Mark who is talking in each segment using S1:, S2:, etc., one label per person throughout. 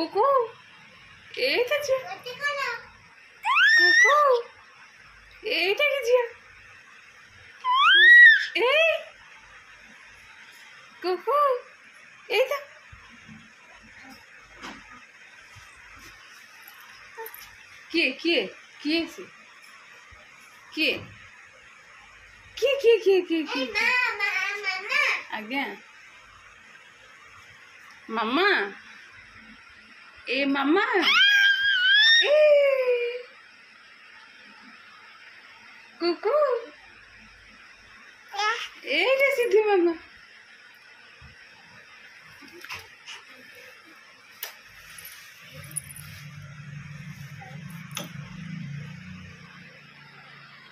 S1: कुकु एटा झियो कुकु एटा कि झियो ए कुकु एटा किए से किए आज्ञा मामा ए मामा ए कुकु ए सिद्धि मामा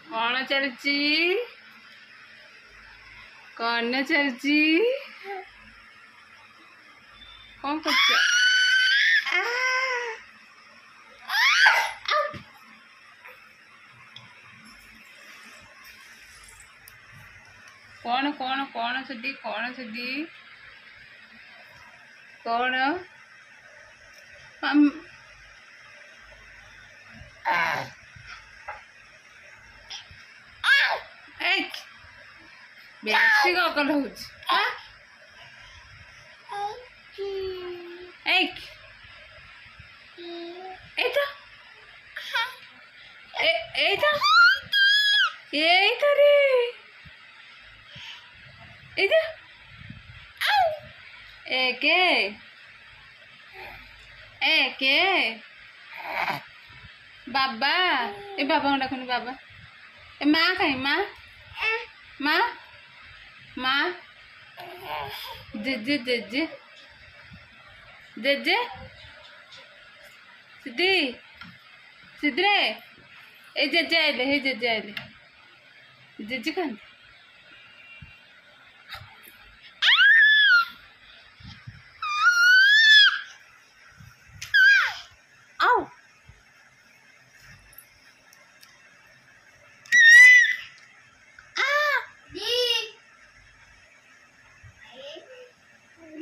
S1: कौन चलची कौन चलची कौन करछ कौन कौन कौन सिद्धि कौन बेसी गकल होछ बाबा ए बाबा डाकुनी बाबा ए माँ कहीं माँ माँ माँ जेजे जेजे जेजे सिद्धि सिद्धरे ए जेजे आइले हे जेजे आइले जेजे कहाँ आओ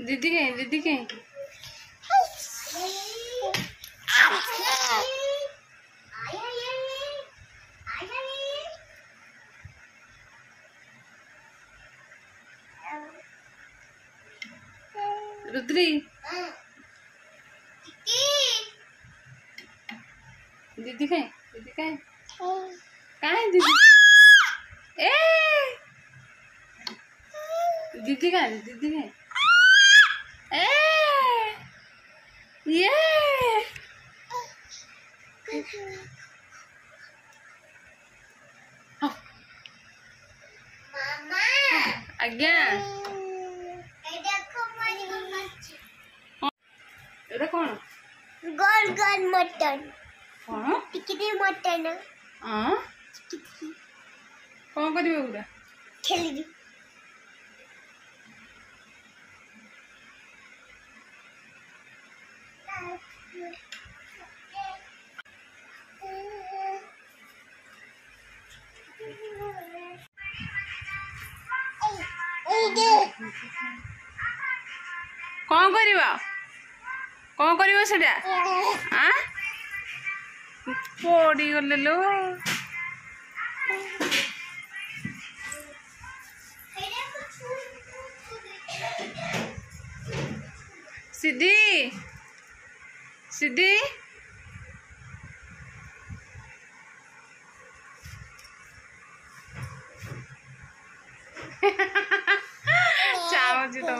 S1: दीदी कहीं रुद्री दीदी कहीं कहाँ है दीदी ए दीदी कहाँ ए ये मामा आज्ञा एटा कौन
S2: गोल गोल मटन
S1: कौन
S2: टिकटे मटन
S1: हाँ कौन करिवे गुड़ा
S2: खेली
S1: कौन करिवा सेटा हाँ पड़ी गले लो सिद्धि सिद्धि चावजी तो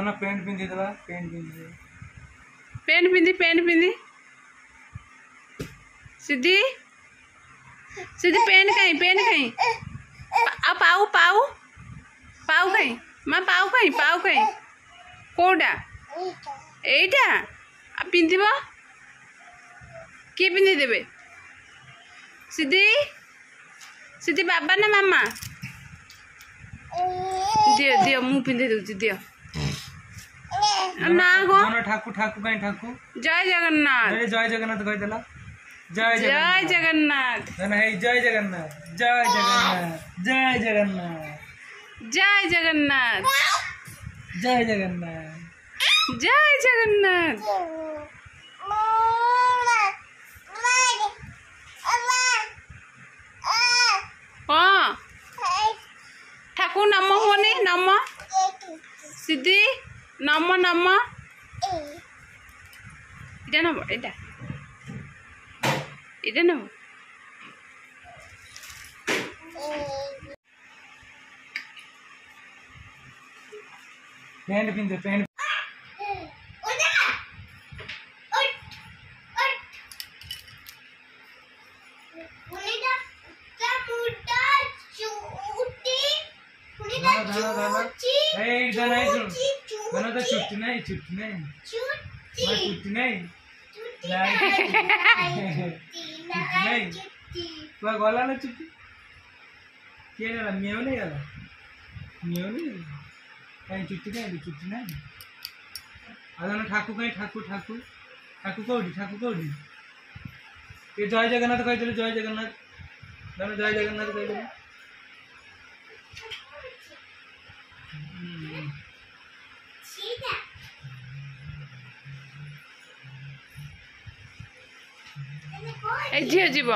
S3: ना पेंट पिंदी दला पेंट
S1: पिंदी सिद्धि सिद्धि पेंट कहीं आ पाऊ कहीं माँ पाऊ कहीं कोड़ा एटा आ पिंधिब किए पिंधि देबे सिद्धि बाबा ना मामा दियो दियो मु पिंधि दूची दियो ना गो
S3: दोनों ठाकू ठाकू कहीं ठाकू
S1: जय जगन्नाथ
S3: अरे जय जगन्नाथ कह देला जय
S1: जय
S3: जगन्नाथ
S1: जगन्नाथ
S3: है जय जगन्नाथ जय जगन्नाथ जय जगन्नाथ
S1: जय जगन्नाथ
S3: जय जगन्नाथ
S1: जय जगन्नाथ हाँ ठाकुर नम होनी नम सिद्धि नम नम इटा नब इटा इटा नब
S3: पैंट पिंदे पैंट गाना सुन गाना तो छुट्टी नहीं छुट्टी नहीं छुट्टी नहीं नहीं तो गला ना छुट्टी क्या गला मेव नहीं गला मेव नहीं कहीं छुट्टी नहीं अदन ठाकू कहीं ठाकू ठाकू ठाकू कौड़ी ये जय जगन्नाथ कह दिले जय जगन्नाथ गाना जय जगन्नाथ कह दिले
S1: ए झियो जीव